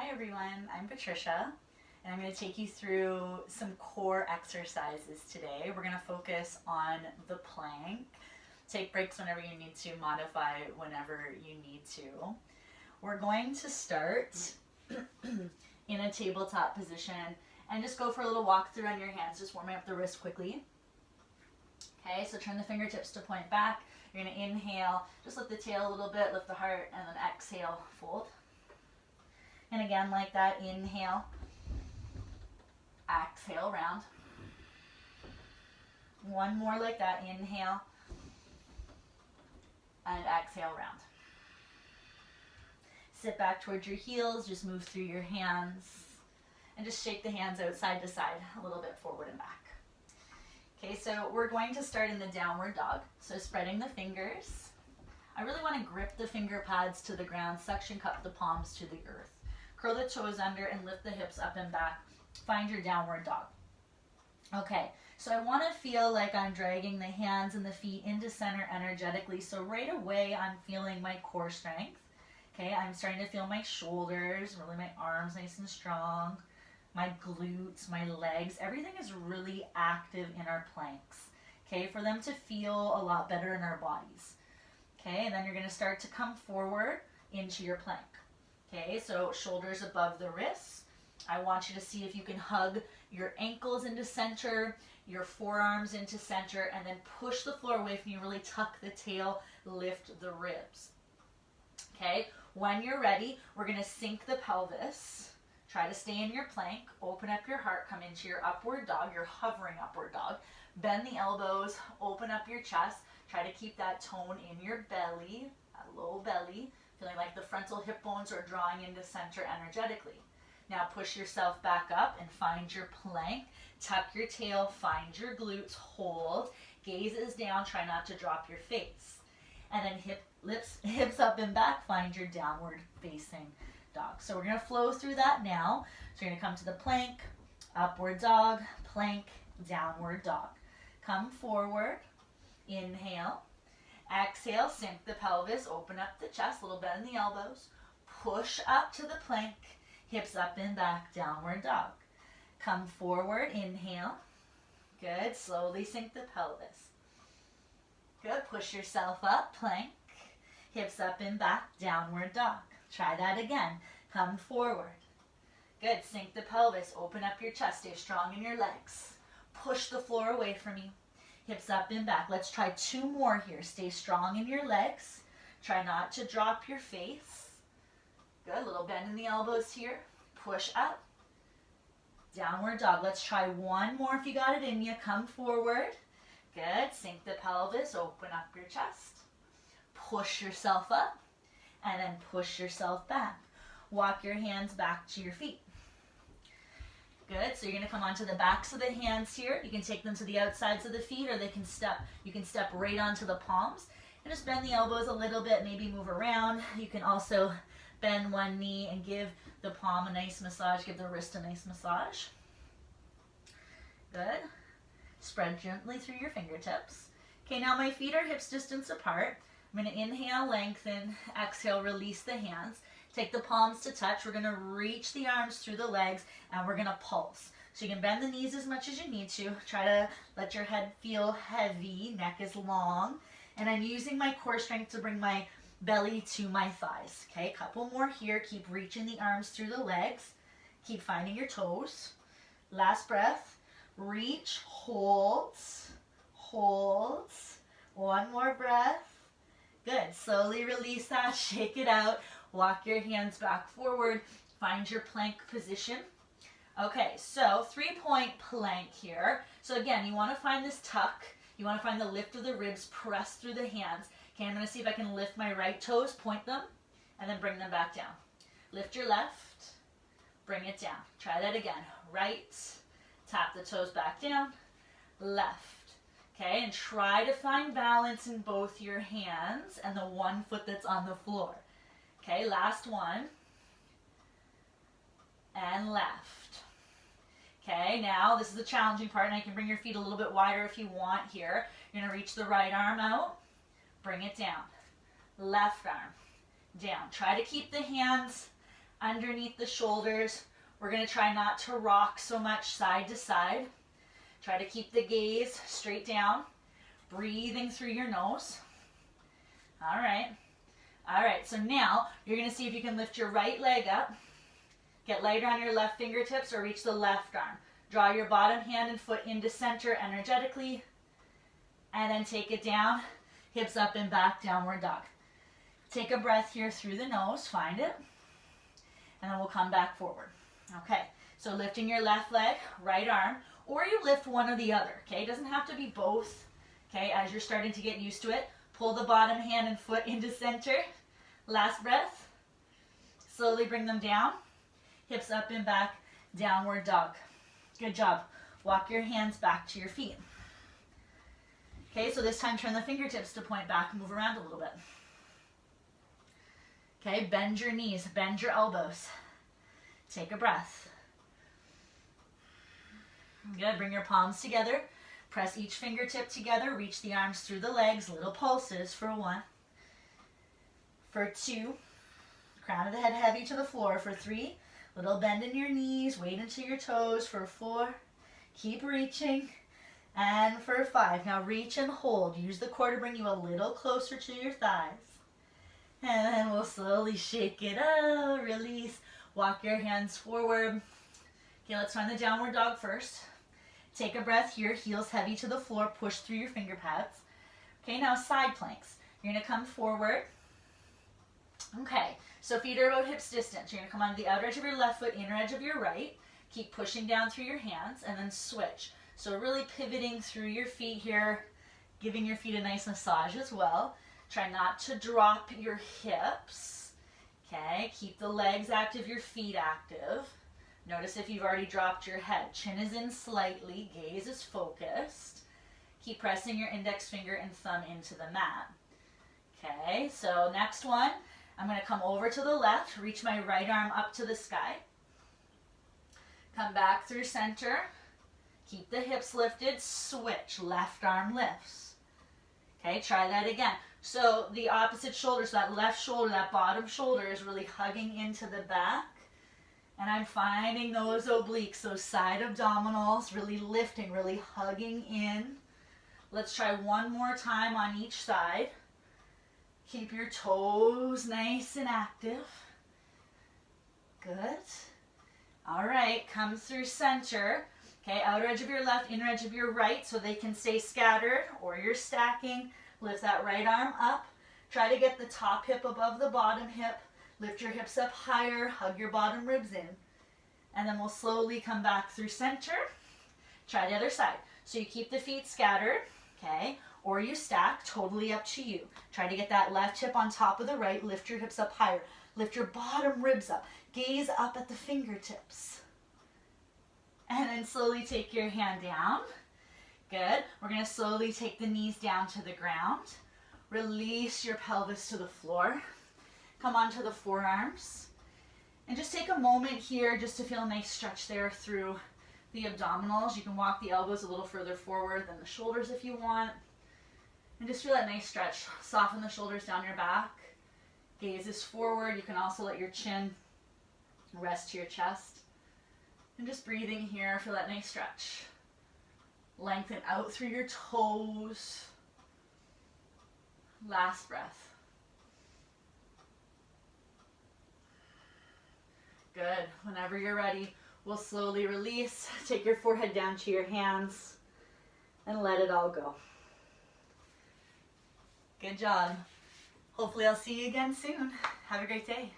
Hi everyone, I'm Patricia and I'm going to take you through some core exercises today. We're going to focus on the plank. Take breaks whenever you need to, modify whenever you need to. We're going to start in a tabletop position and just go for a little walk through on your hands, just warming up the wrist quickly. Okay, so turn the fingertips to point back. You're going to inhale, just lift the tail a little bit, lift the heart, and then exhale, fold. And again, like that, inhale, exhale, round. One more like that, inhale, and exhale, round. Sit back towards your heels, just move through your hands, and just shake the hands out side to side, a little bit forward and back. Okay, so we're going to start in the downward dog. So spreading the fingers. I really want to grip the finger pads to the ground, suction cup the palms to the earth. Curl the toes under and lift the hips up and back. Find your downward dog. Okay, so I want to feel like I'm dragging the hands and the feet into center energetically. So right away I'm feeling my core strength. Okay, I'm starting to feel my shoulders, really my arms nice and strong, my glutes, my legs. Everything is really active in our planks. Okay, for them to feel a lot better in our bodies. Okay, and then you're going to start to come forward into your plank. Okay, so shoulders above the wrists. I want you to see if you can hug your ankles into center, your forearms into center, and then push the floor away from you. Really tuck the tail, lift the ribs. Okay, when you're ready, we're going to sink the pelvis. Try to stay in your plank. Open up your heart, come into your upward dog, your hovering upward dog. Bend the elbows, open up your chest. Try to keep that tone in your belly, that low belly. Feeling like the frontal hip bones are drawing into center energetically. Now push yourself back up and find your plank. Tuck your tail, find your glutes, hold. Gaze is down, try not to drop your face. And then hips up and back, find your downward facing dog. So we're going to flow through that now. So you're going to come to the plank, upward dog, plank, downward dog. Come forward, inhale. Exhale, sink the pelvis, open up the chest, a little bend in the elbows. Push up to the plank, hips up and back, downward dog. Come forward, inhale. Good, slowly sink the pelvis. Good, push yourself up, plank, hips up and back, downward dog. Try that again. Come forward. Good, sink the pelvis, open up your chest, stay strong in your legs. Push the floor away from you. Hips up and back. Let's try two more here. Stay strong in your legs. Try not to drop your face. Good. Little bend in the elbows here. Push up. Downward dog. Let's try one more if you got it in you. Come forward. Good. Sink the pelvis. Open up your chest. Push yourself up. And then push yourself back. Walk your hands back to your feet. Good, so you're going to come onto the backs of the hands here. You can take them to the outsides of the feet, or you can step right onto the palms. And just bend the elbows a little bit, maybe move around. You can also bend one knee and give the palm a nice massage, give the wrist a nice massage. Good. Spread gently through your fingertips. Okay, now my feet are hips distance apart. I'm going to inhale, lengthen, exhale, release the hands. Take the palms to touch. We're going to reach the arms through the legs and we're going to pulse. So you can bend the knees as much as you need to. Try to let your head feel heavy. Neck is long. And I'm using my core strength to bring my belly to my thighs. Okay, a couple more here. Keep reaching the arms through the legs. Keep finding your toes. Last breath. Reach, holds, holds. One more breath. Good. Slowly release that. Shake it out. Walk your hands back forward. Find your plank position. Okay, so 3-point plank here. So again, you want to find this tuck. You want to find the lift of the ribs. Press through the hands. Okay, I'm going to see if I can lift my right toes, point them, and then bring them back down. Lift your left. Bring it down. Try that again. Right. Tap the toes back down. Left. Okay, and try to find balance in both your hands and the one foot that's on the floor. Okay, last one. And left. Okay, now this is the challenging part, and I can bring your feet a little bit wider if you want here. You're going to reach the right arm out. Bring it down. Left arm down. Try to keep the hands underneath the shoulders. We're going to try not to rock so much side to side. Try to keep the gaze straight down, breathing through your nose. All right. All right, so now you're going to see if you can lift your right leg up. Get lighter on your left fingertips or reach the left arm. Draw your bottom hand and foot into center energetically. And then take it down, hips up and back, downward dog. Take a breath here through the nose, find it. And then we'll come back forward. Okay, so lifting your left leg, right arm, or you lift one or the other, okay? It doesn't have to be both, okay? As you're starting to get used to it, pull the bottom hand and foot into center. Last breath. Slowly bring them down. Hips up and back, downward dog. Good job. Walk your hands back to your feet. Okay, so this time turn the fingertips to point back, move around a little bit. Okay, bend your knees, bend your elbows. Take a breath. Good, bring your palms together. Press each fingertip together, reach the arms through the legs, little pulses for 1. For 2, crown of the head heavy to the floor. For 3, little bend in your knees, weight into your toes. For 4, keep reaching. And for 5, now reach and hold. Use the core to bring you a little closer to your thighs. And then we'll slowly shake it out, release. Walk your hands forward. Okay, let's find the downward dog first. Take a breath here, heels heavy to the floor, push through your finger pads. Okay, now side planks. You're gonna come forward. Okay, so feet are about hips distance. You're gonna come on the outer edge of your left foot, inner edge of your right. Keep pushing down through your hands and then switch. So really pivoting through your feet here, giving your feet a nice massage as well. Try not to drop your hips. Okay, keep the legs active, your feet active. Notice if you've already dropped your head. Chin is in slightly, gaze is focused. Keep pressing your index finger and thumb into the mat. Okay, so next one, I'm going to come over to the left, reach my right arm up to the sky. Come back through center. Keep the hips lifted, switch, left arm lifts. Okay, try that again. So the opposite shoulder, so that left shoulder, that bottom shoulder is really hugging into the back. And I'm finding those obliques, those side abdominals, really lifting, really hugging in. Let's try one more time on each side. Keep your toes nice and active. Good. All right, come through center. Okay, outer edge of your left, inner edge of your right, so they can stay scattered, or you're stacking. Lift that right arm up. Try to get the top hip above the bottom hip. Lift your hips up higher, hug your bottom ribs in. And then we'll slowly come back through center. Try the other side. So you keep the feet scattered, okay, or you stack, totally up to you. Try to get that left hip on top of the right. Lift your hips up higher. Lift your bottom ribs up. Gaze up at the fingertips. And then slowly take your hand down. Good. We're going to slowly take the knees down to the ground. Release your pelvis to the floor. Come onto the forearms. And just take a moment here just to feel a nice stretch there through the abdominals. You can walk the elbows a little further forward than the shoulders if you want. And just feel that nice stretch. Soften the shoulders down your back. Gaze is forward. You can also let your chin rest to your chest. And just breathing here, feel that nice stretch. Lengthen out through your toes. Last breath. Good. Whenever you're ready, we'll slowly release. Take your forehead down to your hands and let it all go. Good job. Hopefully I'll see you again soon. Have a great day.